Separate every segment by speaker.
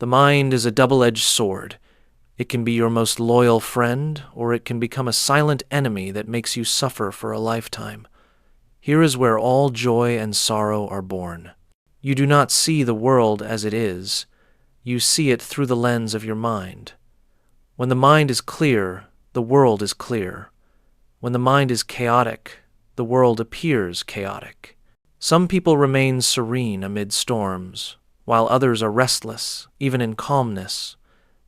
Speaker 1: The mind is a double-edged sword. It can be your most loyal friend, or it can become a silent enemy that makes you suffer for a lifetime. Here is where all joy and sorrow are born. You do not see the world as it is. You see it through the lens of your mind. When the mind is clear, the world is clear. When the mind is chaotic, the world appears chaotic. Some people remain serene amid storms, while others are restless, even in calmness,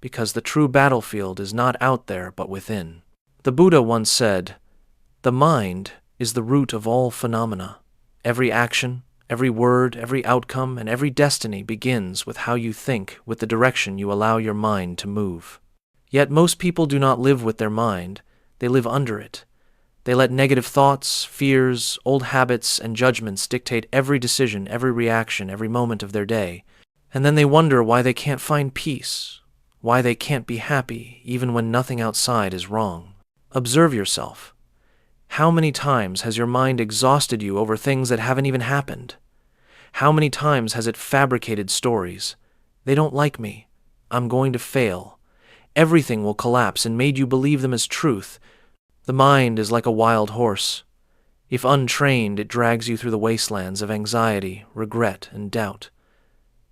Speaker 1: because the true battlefield is not out there but within. The Buddha once said, "The mind is the root of all phenomena. Every action, every word, every outcome, and every destiny begins with how you think, with the direction you allow your mind to move." Yet most people do not live with their mind, they live under it. They let negative thoughts, fears, old habits, and judgments dictate every decision, every reaction, every moment of their day. And then they wonder why they can't find peace, why they can't be happy, even when nothing outside is wrong. Observe yourself. How many times has your mind exhausted you over things that haven't even happened? How many times has it fabricated stories? They don't like me. I'm going to fail. Everything will collapse, and made you believe them as truth. The mind is like a wild horse. If untrained, it drags you through the wastelands of anxiety, regret, and doubt.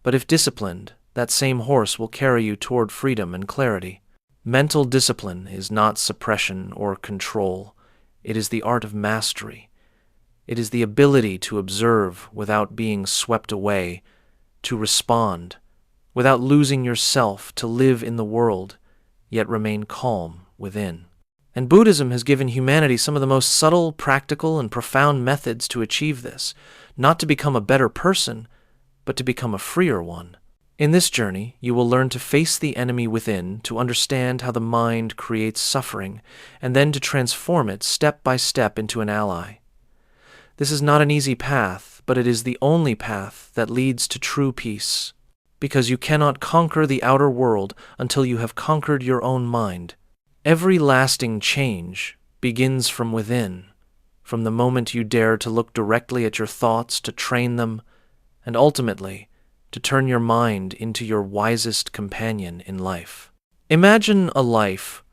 Speaker 1: But if disciplined, that same horse will carry you toward freedom and clarity. Mental discipline is not suppression or control. It is the art of mastery. It is the ability to observe without being swept away, to respond, without losing yourself, to live in the world, yet remain calm within. And Buddhism has given humanity some of the most subtle, practical, and profound methods to achieve this, not to become a better person, but to become a freer one. In this journey, you will learn to face the enemy within, to understand how the mind creates suffering, and then to transform it step by step into an ally. This is not an easy path, but it is the only path that leads to true peace, because you cannot conquer the outer world until you have conquered your own mind. Every lasting change begins from within, from the moment you dare to look directly at your thoughts, to train them, and ultimately to turn your mind into your wisest companion in life. Imagine a life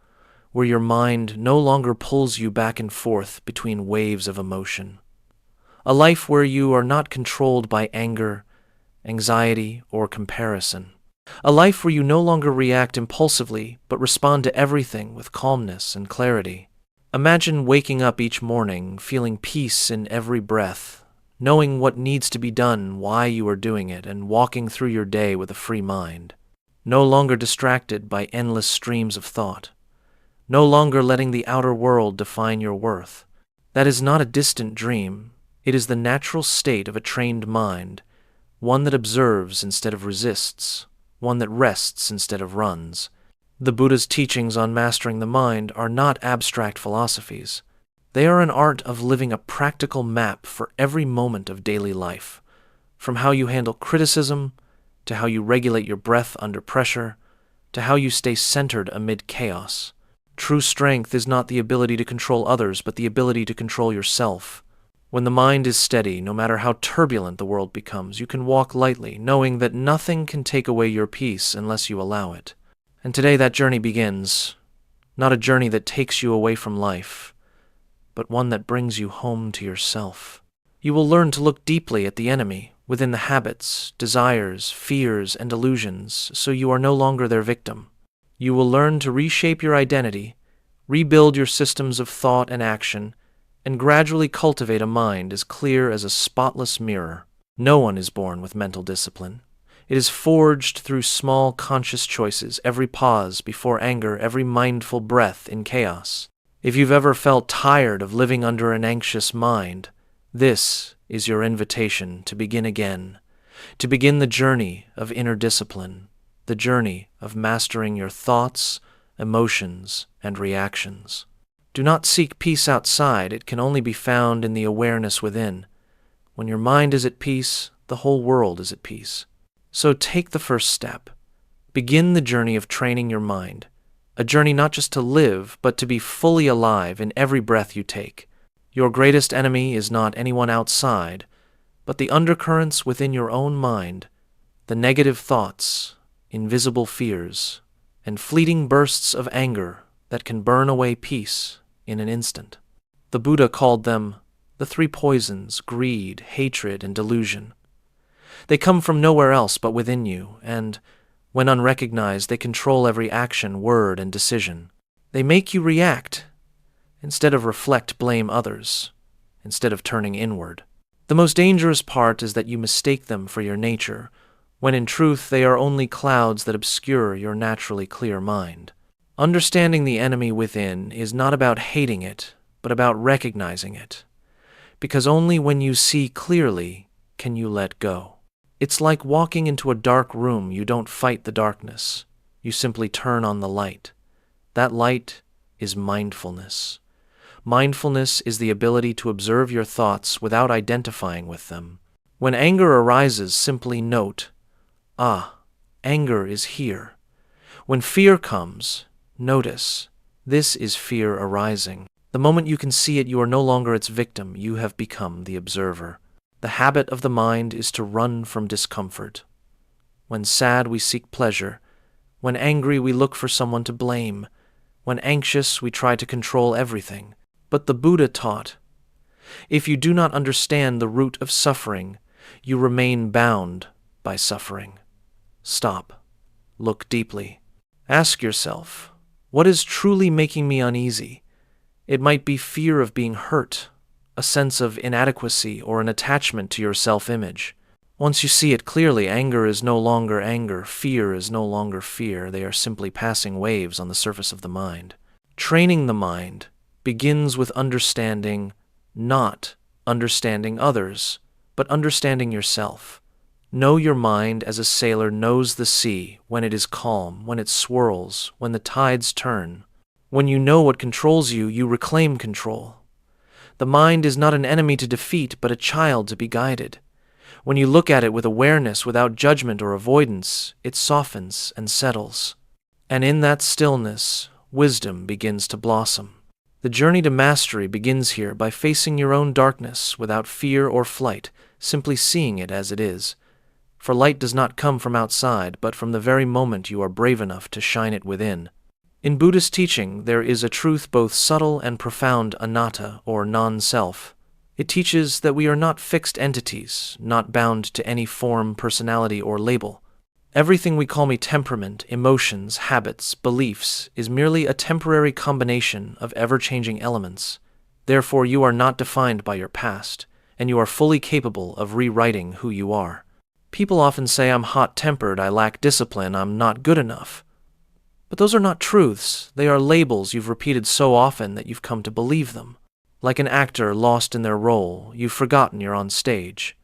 Speaker 1: where your mind no longer pulls you back and forth between waves of emotion. A life where you are not controlled by anger, anxiety, or comparison. A life where you no longer react impulsively, but respond to everything with calmness and clarity. Imagine waking up each morning, feeling peace in every breath, knowing what needs to be done, why you are doing it, and walking through your day with a free mind. No longer distracted by endless streams of thought. No longer letting the outer world define your worth. That is not a distant dream. It is the natural state of a trained mind, one that observes instead of resists, one that rests instead of runs. The Buddha's teachings on mastering the mind are not abstract philosophies. They are an art of living a practical map for every moment of daily life, from how you handle criticism, to how you regulate your breath under pressure, to how you stay centered amid chaos. True strength is not the ability to control others, but the ability to control yourself. When the mind is steady, no matter how turbulent the world becomes, you can walk lightly, knowing that nothing can take away your peace unless you allow it. And today that journey begins, not a journey that takes you away from life, but one that brings you home to yourself. You will learn to look deeply at the enemy, within the habits, desires, fears, and illusions, so you are no longer their victim. You will learn to reshape your identity, rebuild your systems of thought and action, and gradually cultivate a mind as clear as a spotless mirror. No one is born with mental discipline. It is forged through small conscious choices, every pause before anger, every mindful breath in chaos. If you've ever felt tired of living under an anxious mind, this is your invitation to begin again, to begin the journey of inner discipline, the journey of mastering your thoughts, emotions, and reactions. Do not seek peace outside. It can only be found in the awareness within. When your mind is at peace, the whole world is at peace. So take the first step. Begin the journey of training your mind, a journey not just to live, but to be fully alive in every breath you take. Your greatest enemy is not anyone outside, but the undercurrents within your own mind, the negative thoughts, invisible fears, and fleeting bursts of anger that can burn away peace in an instant. The Buddha called them the three poisons: greed, hatred, and delusion. They come from nowhere else but within you, and, when unrecognized, they control every action, word, and decision. They make you react instead of reflect, blame others instead of turning inward. The most dangerous part is that you mistake them for your nature, when in truth they are only clouds that obscure your naturally clear mind. Understanding the enemy within is not about hating it, but about recognizing it, because only when you see clearly can you let go. It's like walking into a dark room. You don't fight the darkness. You simply turn on the light. That light is mindfulness. Mindfulness is the ability to observe your thoughts without identifying with them. When anger arises, simply note, anger is here. When fear comes, notice, this is fear arising. The moment you can see it, you are no longer its victim. You have become the observer. The habit of the mind is to run from discomfort. When sad, we seek pleasure. When angry, we look for someone to blame. When anxious, we try to control everything. But the Buddha taught, if you do not understand the root of suffering, you remain bound by suffering. Stop. Look deeply. Ask yourself, what is truly making me uneasy? It might be fear of being hurt, a sense of inadequacy, or an attachment to your self-image. Once you see it clearly, anger is no longer anger, fear is no longer fear. They are simply passing waves on the surface of the mind. Training the mind begins with understanding, not understanding others, but understanding yourself. Know your mind as a sailor knows the sea, when it is calm, when it swirls, when the tides turn. When you know what controls you, you reclaim control. The mind is not an enemy to defeat, but a child to be guided. When you look at it with awareness, without judgment or avoidance, it softens and settles. And in that stillness, wisdom begins to blossom. The journey to mastery begins here by facing your own darkness without fear or flight, simply seeing it as it is. For light does not come from outside, but from the very moment you are brave enough to shine it within. In Buddhist teaching, there is a truth both subtle and profound, anatta, or non-self. It teaches that we are not fixed entities, not bound to any form, personality, or label. Everything we call temperament, emotions, habits, beliefs, is merely a temporary combination of ever-changing elements. Therefore, you are not defined by your past, and you are fully capable of rewriting who you are. People often say, I'm hot-tempered, I lack discipline, I'm not good enough. But those are not truths. They are labels you've repeated so often that you've come to believe them. Like an actor lost in their role, you've forgotten you're on stage.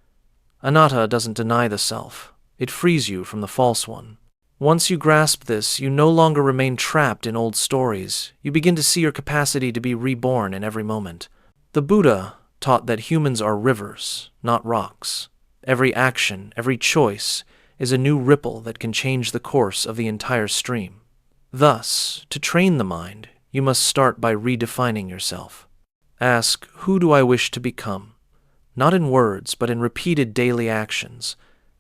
Speaker 1: Anatta doesn't deny the self. It frees you from the false one. Once you grasp this, you no longer remain trapped in old stories. You begin to see your capacity to be reborn in every moment. The Buddha taught that humans are rivers, not rocks. Every action, every choice, is a new ripple that can change the course of the entire stream. Thus, to train the mind, you must start by redefining yourself. Ask, who do I wish to become? Not in words, but in repeated daily actions.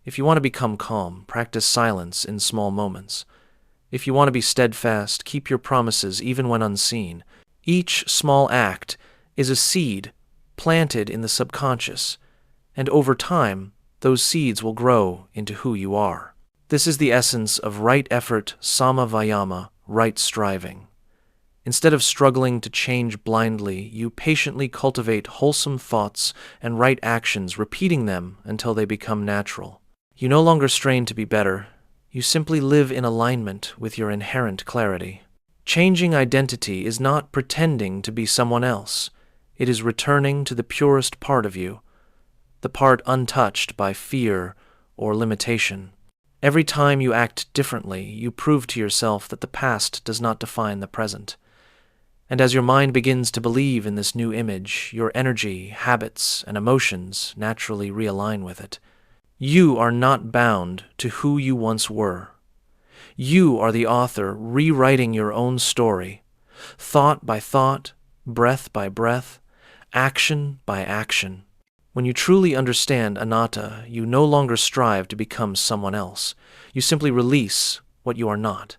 Speaker 1: If you want to become calm, practice silence in small moments. If you want to be steadfast, keep your promises even when unseen. Each small act is a seed planted in the subconscious, and over time, those seeds will grow into who you are. This is the essence of right effort, samma vayama, right striving. Instead of struggling to change blindly, you patiently cultivate wholesome thoughts and right actions, repeating them until they become natural. You no longer strain to be better. You simply live in alignment with your inherent clarity. Changing identity is not pretending to be someone else. It is returning to the purest part of you, the part untouched by fear or limitation. Every time you act differently, you prove to yourself that the past does not define the present. And as your mind begins to believe in this new image, your energy, habits, and emotions naturally realign with it. You are not bound to who you once were. You are the author rewriting your own story, thought by thought, breath by breath, action by action. When you truly understand anatta, you no longer strive to become someone else. You simply release what you are not.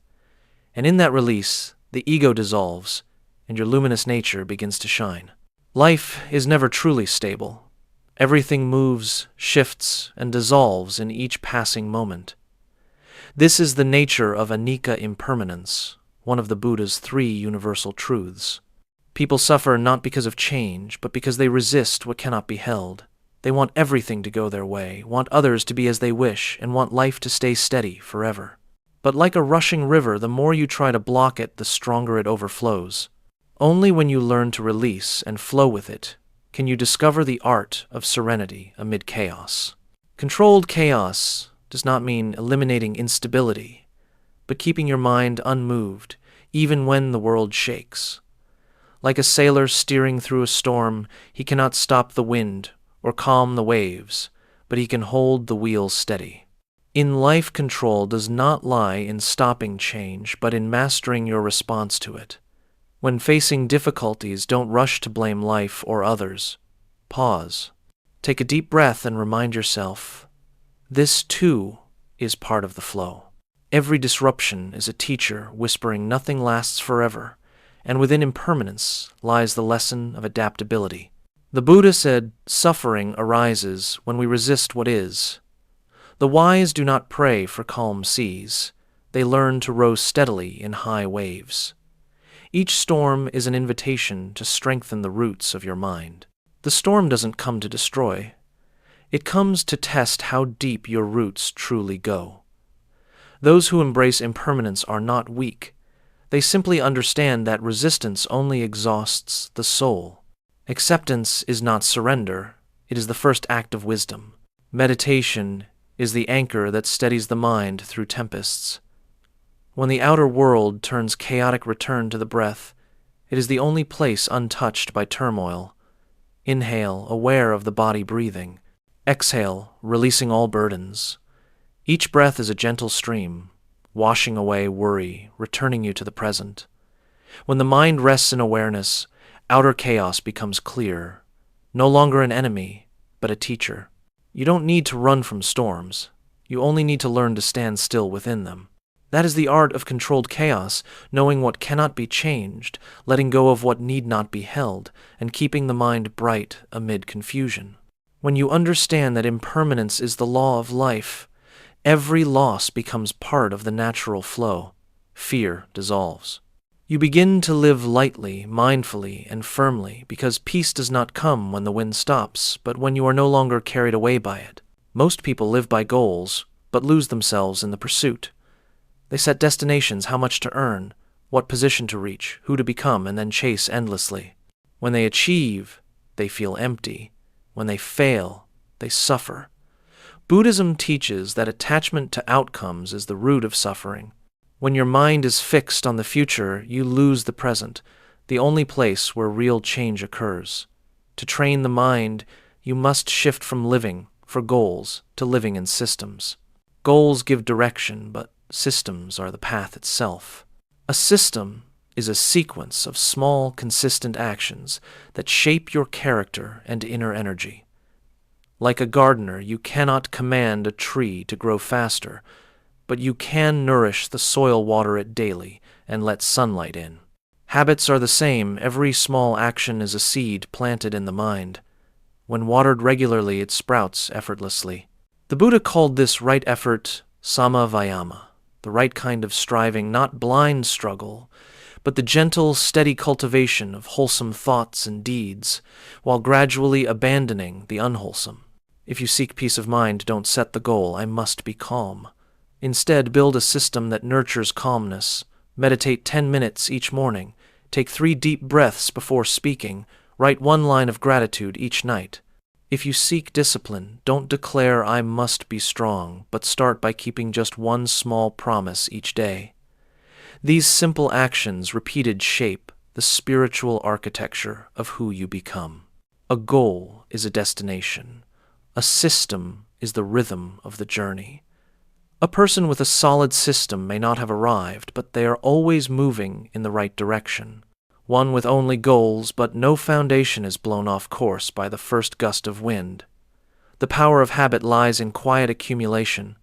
Speaker 1: And in that release, the ego dissolves, and your luminous nature begins to shine. Life is never truly stable. Everything moves, shifts, and dissolves in each passing moment. This is the nature of anicca impermanence, one of the Buddha's 3 universal truths. People suffer not because of change, but because they resist what cannot be held. They want everything to go their way, want others to be as they wish, and want life to stay steady forever. But like a rushing river, the more you try to block it, the stronger it overflows. Only when you learn to release and flow with it can you discover the art of serenity amid chaos. Controlled chaos does not mean eliminating instability, but keeping your mind unmoved, even when the world shakes. Like a sailor steering through a storm, he cannot stop the wind or calm the waves, but he can hold the wheel steady. In life, control does not lie in stopping change, but in mastering your response to it. When facing difficulties, don't rush to blame life or others. Pause. Take a deep breath and remind yourself, this too is part of the flow. Every disruption is a teacher whispering nothing lasts forever, and within impermanence lies the lesson of adaptability. The Buddha said, suffering arises when we resist what is. The wise do not pray for calm seas. They learn to row steadily in high waves. Each storm is an invitation to strengthen the roots of your mind. The storm doesn't come to destroy. It comes to test how deep your roots truly go. Those who embrace impermanence are not weak. They simply understand that resistance only exhausts the soul. Acceptance is not surrender. It is the first act of wisdom. Meditation is the anchor that steadies the mind through tempests. When the outer world turns chaotic, return to the breath. It is the only place untouched by turmoil. Inhale, aware of the body breathing. Exhale, releasing all burdens. Each breath is a gentle stream, washing away worry, returning you to the present. When the mind rests in awareness, outer chaos becomes clear, no longer an enemy, but a teacher. You don't need to run from storms. You only need to learn to stand still within them. That is the art of controlled chaos, knowing what cannot be changed, letting go of what need not be held, and keeping the mind bright amid confusion. When you understand that impermanence is the law of life, every loss becomes part of the natural flow. Fear dissolves. You begin to live lightly, mindfully, and firmly, because peace does not come when the wind stops, but when you are no longer carried away by it. Most people live by goals, but lose themselves in the pursuit. They set destinations, how much to earn, what position to reach, who to become, and then chase endlessly. When they achieve, they feel empty. When they fail, they suffer. Buddhism teaches that attachment to outcomes is the root of suffering. When your mind is fixed on the future, you lose the present, the only place where real change occurs. To train the mind, you must shift from living for goals to living in systems. Goals give direction, but systems are the path itself. A system is a sequence of small, consistent actions that shape your character and inner energy. Like a gardener, you cannot command a tree to grow faster, but you can nourish the soil, water it daily, and let sunlight in. Habits are the same. Every small action is a seed planted in the mind. When watered regularly, it sprouts effortlessly. The Buddha called this right effort samavayama, the right kind of striving, not blind struggle, but the gentle, steady cultivation of wholesome thoughts and deeds, while gradually abandoning the unwholesome. If you seek peace of mind, don't set the goal, I must be calm. Instead, build a system that nurtures calmness. Meditate 10 minutes each morning. Take 3 deep breaths before speaking. Write 1 line of gratitude each night. If you seek discipline, don't declare I must be strong, but start by keeping just 1 small promise each day. These simple actions repeated shape the spiritual architecture of who you become. A goal is a destination. A system is the rhythm of the journey. A person with a solid system may not have arrived, but they are always moving in the right direction. One with only goals, but no foundation is blown off course by the first gust of wind. The power of habit lies in quiet accumulation.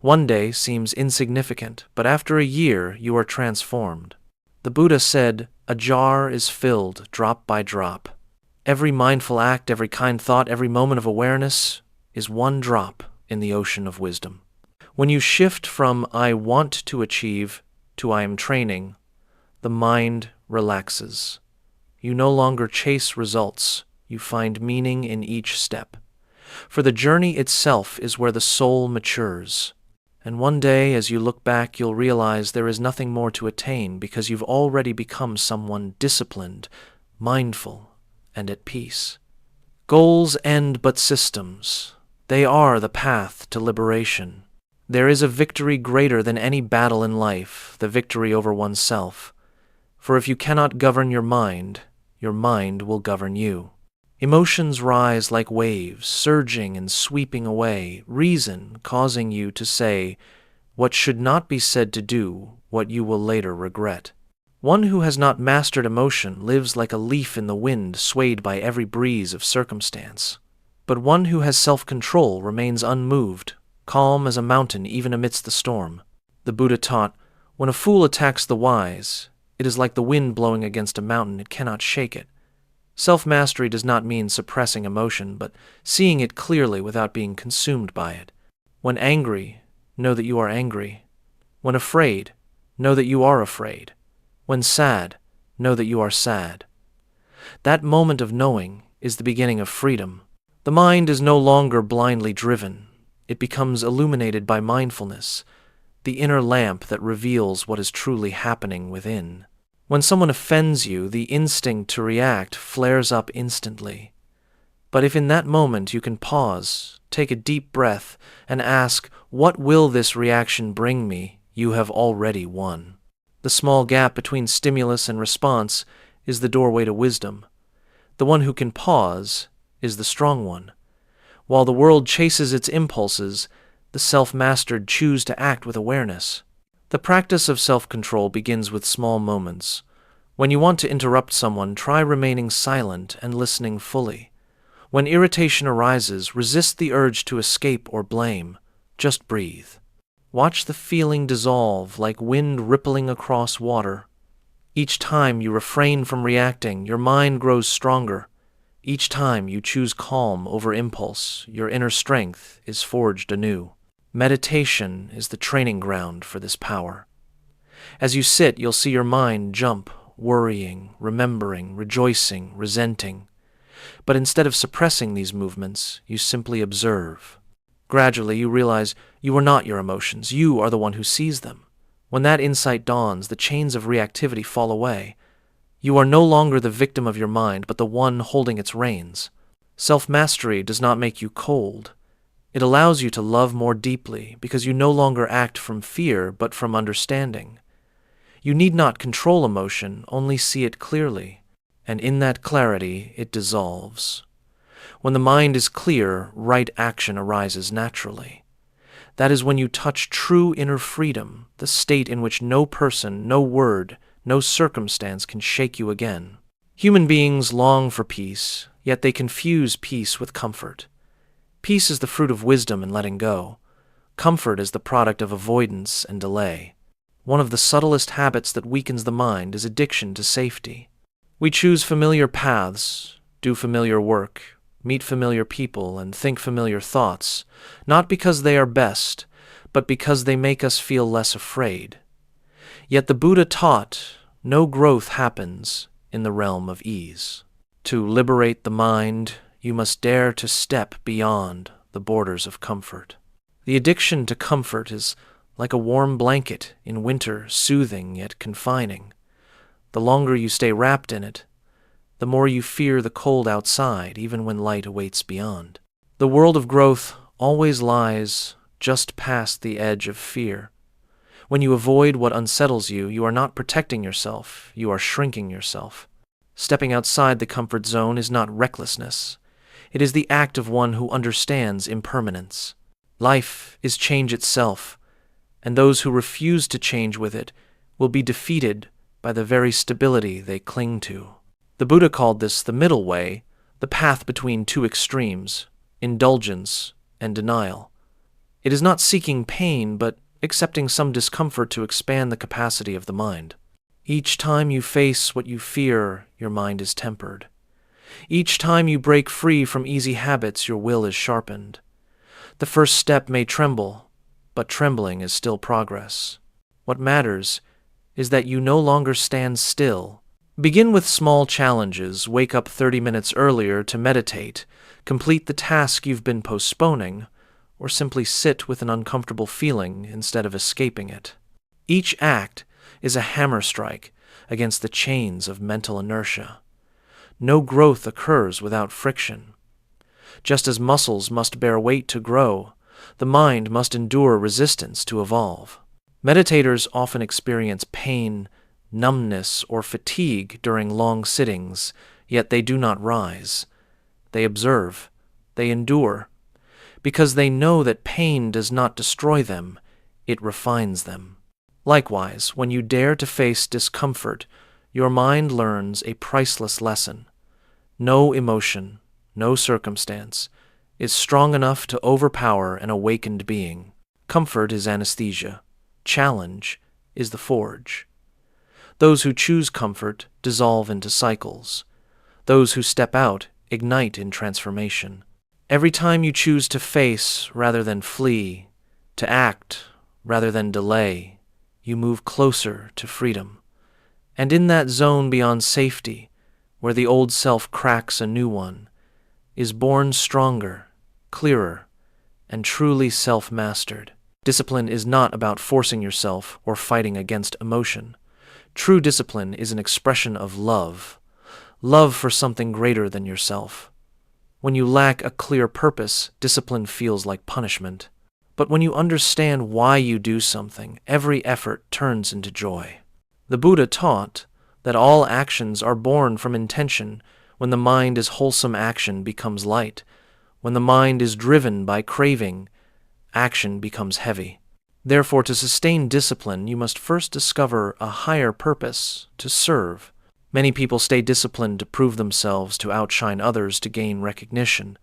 Speaker 1: One day seems insignificant, but after a year you are transformed. The Buddha said, "A jar is filled drop by drop." Every mindful act, every kind thought, every moment of awareness is one drop in the ocean of wisdom. When you shift from "I want to achieve" to "I am training," the mind relaxes. You no longer chase results, you find meaning in each step. For the journey itself is where the soul matures. And one day, as you look back, you'll realize there is nothing more to attain because you've already become someone disciplined, mindful, and at peace. Goals end but systems. They are the path to liberation. There is a victory greater than any battle in life, the victory over oneself. For if you cannot govern your mind will govern you. Emotions rise like waves, surging and sweeping away, reason causing you to say what should not be said, to do what you will later regret. One who has not mastered emotion lives like a leaf in the wind, swayed by every breeze of circumstance. But one who has self-control remains unmoved, calm as a mountain even amidst the storm. The Buddha taught, when a fool attacks the wise, it is like the wind blowing against a mountain, it cannot shake it. Self-mastery does not mean suppressing emotion, but seeing it clearly without being consumed by it. When angry, know that you are angry. When afraid, know that you are afraid. When sad, know that you are sad. That moment of knowing is the beginning of freedom. The mind is no longer blindly driven. It becomes illuminated by mindfulness, the inner lamp that reveals what is truly happening within. When someone offends you, the instinct to react flares up instantly. But if in that moment you can pause, take a deep breath, and ask, what will this reaction bring me, you have already won. The small gap between stimulus and response is the doorway to wisdom. The one who can pause is the strong one. While the world chases its impulses, the self-mastered choose to act with awareness. The practice of self-control begins with small moments. When you want to interrupt someone, try remaining silent and listening fully. When irritation arises, resist the urge to escape or blame. Just breathe. Watch the feeling dissolve like wind rippling across water. Each time you refrain from reacting, your mind grows stronger. Each time you choose calm over impulse, your inner strength is forged anew. Meditation is the training ground for this power. As you sit, you'll see your mind jump, worrying, remembering, rejoicing, resenting. But instead of suppressing these movements, you simply observe. Gradually, you realize you are not your emotions. You are the one who sees them. When that insight dawns, the chains of reactivity fall away. You are no longer the victim of your mind, but the one holding its reins. Self-mastery does not make you cold. It allows you to love more deeply because you no longer act from fear but from understanding. You need not control emotion, only see it clearly, and in that clarity it dissolves. When the mind is clear, right action arises naturally. That is when you touch true inner freedom, the state in which no person, no word, no circumstance can shake you again. Human beings long for peace, yet they confuse peace with comfort. Peace is the fruit of wisdom and letting go. Comfort is the product of avoidance and delay. One of the subtlest habits that weakens the mind is addiction to safety. We choose familiar paths, do familiar work, meet familiar people, and think familiar thoughts, not because they are best, but because they make us feel less afraid. Yet the Buddha taught, no growth happens in the realm of ease. To liberate the mind, you must dare to step beyond the borders of comfort. The addiction to comfort is like a warm blanket in winter, soothing yet confining. The longer you stay wrapped in it, the more you fear the cold outside, even when light awaits beyond. The world of growth always lies just past the edge of fear. When you avoid what unsettles you, you are not protecting yourself, you are shrinking yourself. Stepping outside the comfort zone is not recklessness. It is the act of one who understands impermanence. Life is change itself, and those who refuse to change with it will be defeated by the very stability they cling to. The Buddha called this the middle way, the path between two extremes, indulgence and denial. It is not seeking pain, but accepting some discomfort to expand the capacity of the mind. Each time you face what you fear, your mind is tempered. Each time you break free from easy habits, your will is sharpened. The first step may tremble, but trembling is still progress. What matters is that you no longer stand still. Begin with small challenges. Wake up 30 minutes earlier to meditate, complete the task you've been postponing, or simply sit with an uncomfortable feeling instead of escaping it. Each act is a hammer strike against the chains of mental inertia. No growth occurs without friction. Just as muscles must bear weight to grow, the mind must endure resistance to evolve. Meditators often experience pain, numbness, or fatigue during long sittings, yet they do not rise. They observe, they endure, because they know that pain does not destroy them, it refines them. Likewise, when you dare to face discomfort, your mind learns a priceless lesson. No emotion, no circumstance, is strong enough to overpower an awakened being. Comfort is anesthesia. Challenge is the forge. Those who choose comfort dissolve into cycles. Those who step out ignite in transformation. Every time you choose to face rather than flee, to act rather than delay, you move closer to freedom. And in that zone beyond safety, where the old self cracks a new one, is born stronger, clearer, and truly self-mastered. Discipline is not about forcing yourself or fighting against emotion. True discipline is an expression of love for something greater than yourself. When you lack a clear purpose, discipline feels like punishment. But when you understand why you do something, every effort turns into joy. The Buddha taught that all actions are born from intention. When the mind is wholesome, action becomes light. When the mind is driven by craving, action becomes heavy. Therefore, to sustain discipline, you must first discover a higher purpose, to serve. Many people stay disciplined to prove themselves, to outshine others, to gain recognition.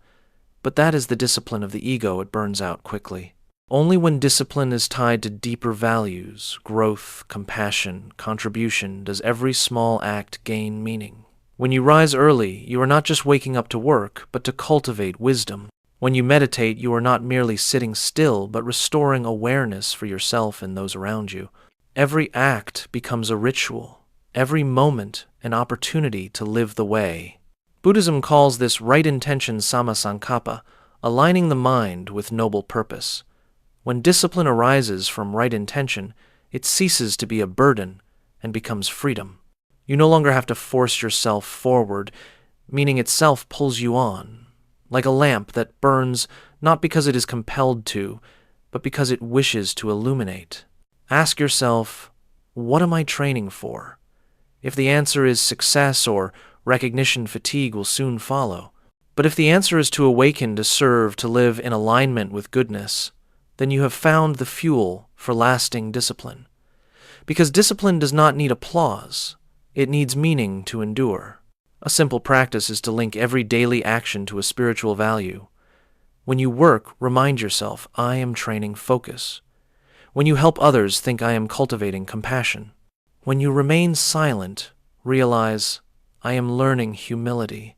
Speaker 1: But that is the discipline of the ego. It burns out quickly. Only when discipline is tied to deeper values, growth, compassion, contribution, does every small act gain meaning. When you rise early, you are not just waking up to work, but to cultivate wisdom. When you meditate, you are not merely sitting still, but restoring awareness for yourself and those around you. Every act becomes a ritual, every moment an opportunity to live the way. Buddhism calls this right intention sammasankappa, aligning the mind with noble purpose. When discipline arises from right intention, it ceases to be a burden and becomes freedom. You no longer have to force yourself forward, meaning itself pulls you on, like a lamp that burns not because it is compelled to, but because it wishes to illuminate. Ask yourself, what am I training for? If the answer is success or recognition, fatigue will soon follow. But if the answer is to awaken, to serve, to live in alignment with goodness, then you have found the fuel for lasting discipline. Because discipline does not need applause, it needs meaning to endure. A simple practice is to link every daily action to a spiritual value. When you work, remind yourself, I am training focus. When you help others, think I am cultivating compassion. When you remain silent, realize, I am learning humility.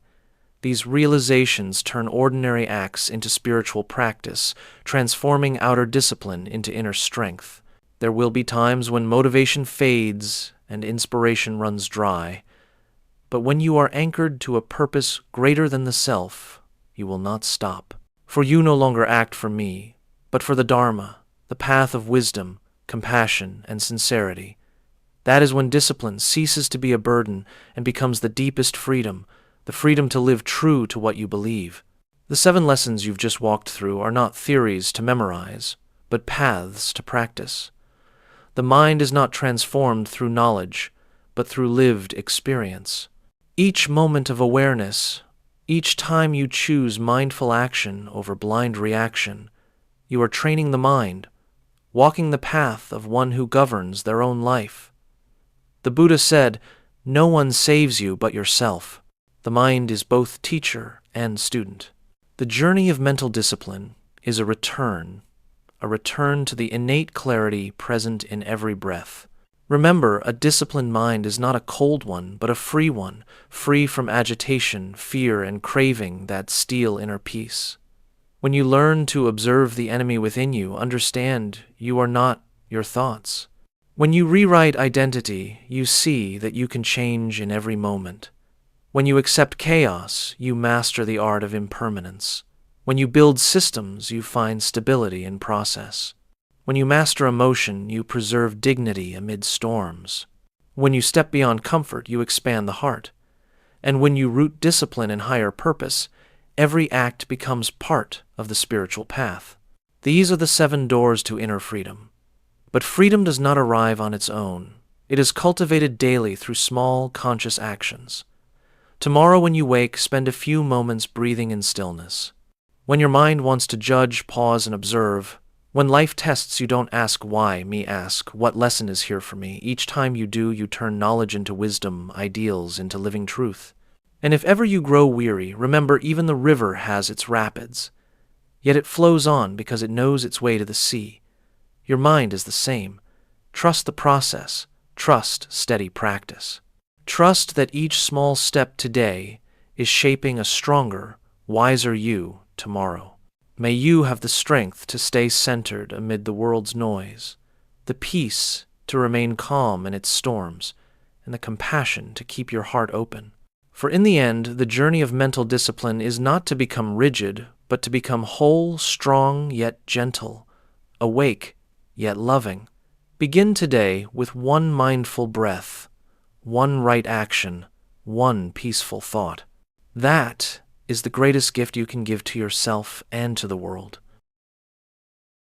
Speaker 1: These realizations turn ordinary acts into spiritual practice, transforming outer discipline into inner strength. There will be times when motivation fades and inspiration runs dry, but when you are anchored to a purpose greater than the self, you will not stop. For you no longer act for me, but for the Dharma, the path of wisdom, compassion, and sincerity. That is when discipline ceases to be a burden and becomes the deepest freedom, the freedom to live true to what you believe. The 7 lessons you've just walked through are not theories to memorize, but paths to practice. The mind is not transformed through knowledge, but through lived experience. Each moment of awareness, each time you choose mindful action over blind reaction, you are training the mind, walking the path of one who governs their own life. The Buddha said, no one saves you but yourself. The mind is both teacher and student. The journey of mental discipline is a return a return to the innate clarity present in every breath. Remember, a disciplined mind is not a cold one, but a free one, free from agitation, fear, and craving that steal inner peace. When you learn to observe the enemy within you, understand you are not your thoughts. When you rewrite identity, you see that you can change in every moment. When you accept chaos, you master the art of impermanence. When you build systems, you find stability in process. When you master emotion, you preserve dignity amid storms. When you step beyond comfort, you expand the heart. And when you root discipline in higher purpose, every act becomes part of the spiritual path. These are the 7 doors to inner freedom. But freedom does not arrive on its own. It is cultivated daily through small, conscious actions. Tomorrow when you wake, spend a few moments breathing in stillness. When your mind wants to judge, pause and observe. When life tests you, don't ask why, ask, what lesson is here for me? Each time you do, you turn knowledge into wisdom, ideals into living truth. And if ever you grow weary, remember even the river has its rapids. Yet it flows on because it knows its way to the sea. Your mind is the same. Trust the process. Trust steady practice. Trust that each small step today is shaping a stronger, wiser you tomorrow. May you have the strength to stay centered amid the world's noise, the peace to remain calm in its storms, and the compassion to keep your heart open. For in the end, the journey of mental discipline is not to become rigid, but to become whole, strong, yet gentle, awake, yet loving. Begin today with one mindful breath, one right action, one peaceful thought. That is the greatest gift you can give to yourself and to the world.